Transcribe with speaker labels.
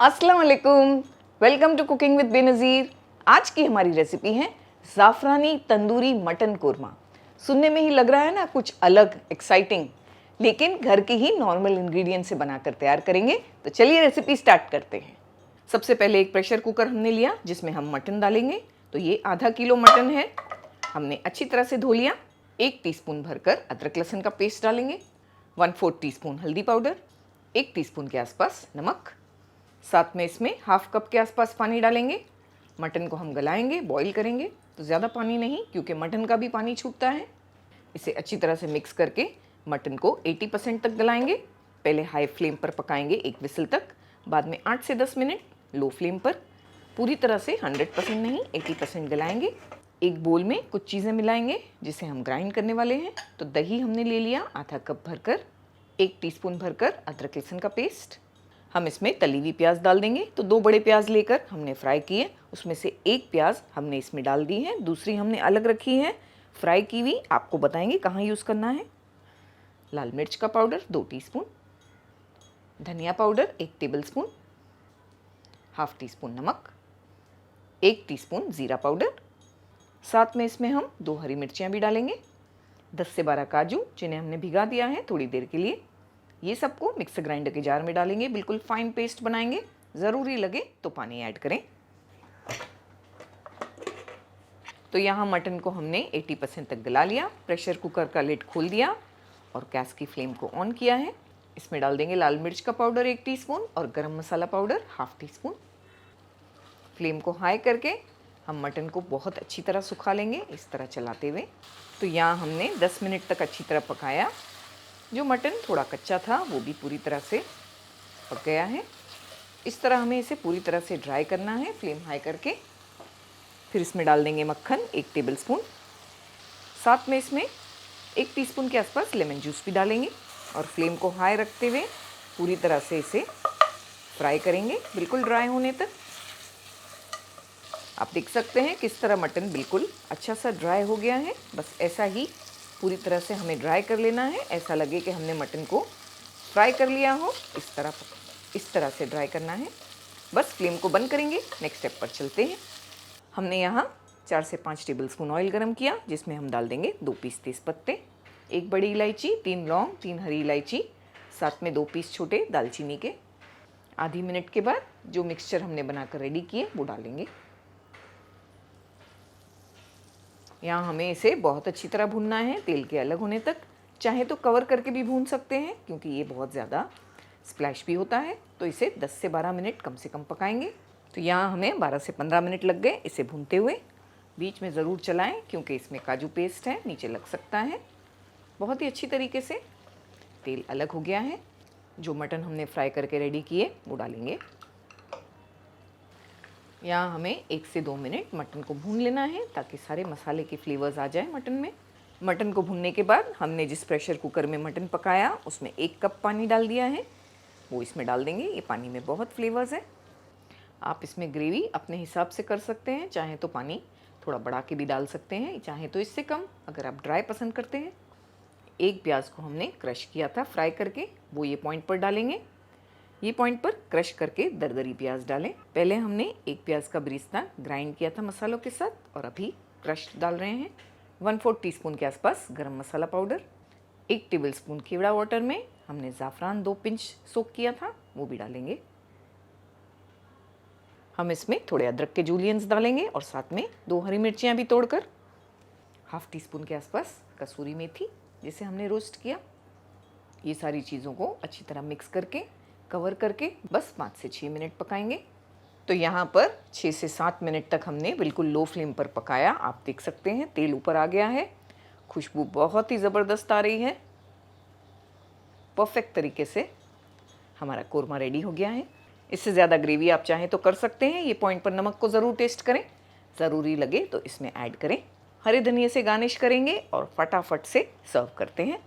Speaker 1: अस्सलाम वालेकुम, welcome to cooking with Benazir. आज की हमारी रेसिपी है ज़ाफ़रानी तंदूरी मटन कोरमा। सुनने में ही लग रहा है ना कुछ अलग, एक्साइटिंग, लेकिन घर के ही नॉर्मल इंग्रेडिएंट से बनाकर तैयार करेंगे। तो चलिए रेसिपी स्टार्ट करते हैं। सबसे पहले एक प्रेशर कुकर हमने लिया जिसमें हम मटन डालेंगे। तो ये आधा किलो मटन है, हमने अच्छी तरह से धो लिया। 1 टीस्पून भरकर अदरक लहसुन का पेस्ट डालेंगे, 1/4 टीस्पून हल्दी पाउडर, 1 टीस्पून के आसपास नमक, साथ में इसमें हाफ कप के आसपास पानी डालेंगे। मटन को हम गलाएंगे, बॉईल करेंगे, तो ज़्यादा पानी नहीं क्योंकि मटन का भी पानी छूटता है। इसे अच्छी तरह से मिक्स करके मटन को 80% तक गलाएंगे। पहले हाई फ्लेम पर पकाएंगे 1 विसल तक, बाद में 8 से 10 मिनट लो फ्लेम पर। पूरी तरह से 100% नहीं, 80% गलाएंगे। एक बोल में कुछ चीज़ें मिलाएंगे जिसे हम ग्राइंड करने वाले हैं। तो दही हमने ले लिया आधा कप भरकर, 1 टीस्पून भरकर अदरक लहसुन का पेस्ट। हम इसमें तली हुई प्याज डाल देंगे। तो 2 बड़े प्याज लेकर हमने फ्राई किए, उसमें से एक प्याज हमने इसमें डाल दी है, दूसरी हमने अलग रखी है फ्राई की हुई। आपको बताएंगे कहाँ यूज़ करना है। लाल मिर्च का पाउडर 2 टीस्पून, धनिया पाउडर 1 टेबलस्पून, हाफ टीस्पून नमक, 1 टीस्पून ज़ीरा पाउडर। साथ में इसमें हम 2 हरी मिर्चियाँ भी डालेंगे, 10 से 12 काजू जिन्हें हमने भिगा दिया है थोड़ी देर के लिए। ये सबको मिक्सर ग्राइंडर के जार में डालेंगे, बिल्कुल फाइन पेस्ट बनाएंगे। ज़रूरी लगे तो पानी ऐड करें। तो यहाँ मटन को हमने 80% तक गला लिया। प्रेशर कुकर का लिड खोल दिया और गैस की फ्लेम को ऑन किया है। इसमें डाल देंगे लाल मिर्च का पाउडर 1 टीस्पून और गरम मसाला पाउडर हाफ टीस्पून। फ्लेम को हाई करके हम मटन को बहुत अच्छी तरह सुखा लेंगे, इस तरह चलाते हुए। तो यहाँ हमने 10 मिनट तक अच्छी तरह पकाया। जो मटन थोड़ा कच्चा था वो भी पूरी तरह से पक गया है। इस तरह हमें इसे पूरी तरह से ड्राई करना है, फ्लेम हाई करके। फिर इसमें डाल देंगे मक्खन 1 टेबलस्पून। साथ में इसमें 1 टीस्पून के आसपास लेमन जूस भी डालेंगे और फ्लेम को हाई रखते हुए पूरी तरह से इसे फ्राई करेंगे, बिल्कुल ड्राई होने तक। आप देख सकते हैं किस तरह मटन बिल्कुल अच्छा सा ड्राई हो गया है। बस ऐसा ही पूरी तरह से हमें ड्राई कर लेना है, ऐसा लगे कि हमने मटन को फ्राई कर लिया हो। इस तरह से ड्राई करना है। बस फ्लेम को बंद करेंगे, नेक्स्ट स्टेप पर चलते हैं। हमने यहाँ 4 से 5 टेबलस्पून ऑयल गरम किया जिसमें हम डाल देंगे 2 पीस तेज पत्ते, 1 बड़ी इलायची, 3 लौंग, 3 हरी इलायची, साथ में 2 पीस छोटे दालचीनी के। आधी मिनट के बाद जो मिक्सचर हमने बनाकर रेडी किए वो डालेंगे। यहाँ हमें इसे बहुत अच्छी तरह भूनना है, तेल के अलग होने तक। चाहे तो कवर करके भी भून सकते हैं क्योंकि ये बहुत ज़्यादा स्प्लैश भी होता है। तो इसे 10 से 12 मिनट कम से कम पकाएंगे। तो यहाँ हमें 12 से 15 मिनट लग गए इसे भूनते हुए। बीच में ज़रूर चलाएं क्योंकि इसमें काजू पेस्ट है, नीचे लग सकता है। बहुत ही अच्छी तरीके से तेल अलग हो गया है। जो मटन हमने फ्राई करके रेडी किए वो डालेंगे। यहाँ हमें 1 से 2 मिनट मटन को भून लेना है ताकि सारे मसाले के फ्लेवर्स आ जाए मटन में। मटन को भूनने के बाद हमने जिस प्रेशर कुकर में मटन पकाया उसमें 1 कप पानी डाल दिया है, वो इसमें डाल देंगे। ये पानी में बहुत फ्लेवर्स है। आप इसमें ग्रेवी अपने हिसाब से कर सकते हैं, चाहे तो पानी थोड़ा बढ़ा के भी डाल सकते हैं, चाहे तो इससे कम अगर आप ड्राई पसंद करते हैं। 1 प्याज को हमने क्रश किया था फ्राई करके, वो ये पॉइंट पर डालेंगे। ये पॉइंट पर क्रश करके दरदरी प्याज डालें। पहले हमने 1 प्याज का ब्रिस्ता ग्राइंड किया था मसालों के साथ और अभी क्रश डाल रहे हैं। 1/4 टीस्पून के आसपास गरम मसाला पाउडर, 1 टेबलस्पून केवड़ा वाटर में हमने ज़ाफ़रान 2 पिंच सोक किया था, वो भी डालेंगे। हम इसमें थोड़े अदरक के जूलियंस डालेंगे और साथ में 2 हरी मिर्चियाँ भी तोड़कर, हाफ टीस्पून के आसपास कसूरी मेथी जिसे हमने रोस्ट किया। ये सारी चीज़ों को अच्छी तरह मिक्स करके कवर करके बस 5 से 6 मिनट पकाएंगे। तो यहाँ पर 6 से 7 मिनट तक हमने बिल्कुल लो फ्लेम पर पकाया। आप देख सकते हैं तेल ऊपर आ गया है, खुशबू बहुत ही ज़बरदस्त आ रही है। परफेक्ट तरीके से हमारा कोरमा रेडी हो गया है। इससे ज़्यादा ग्रेवी आप चाहें तो कर सकते हैं। ये पॉइंट पर नमक को ज़रूर टेस्ट करें, ज़रूरी लगे तो इसमें ऐड करें। हरे धनिए से गार्निश करेंगे और फटाफट से सर्व करते हैं।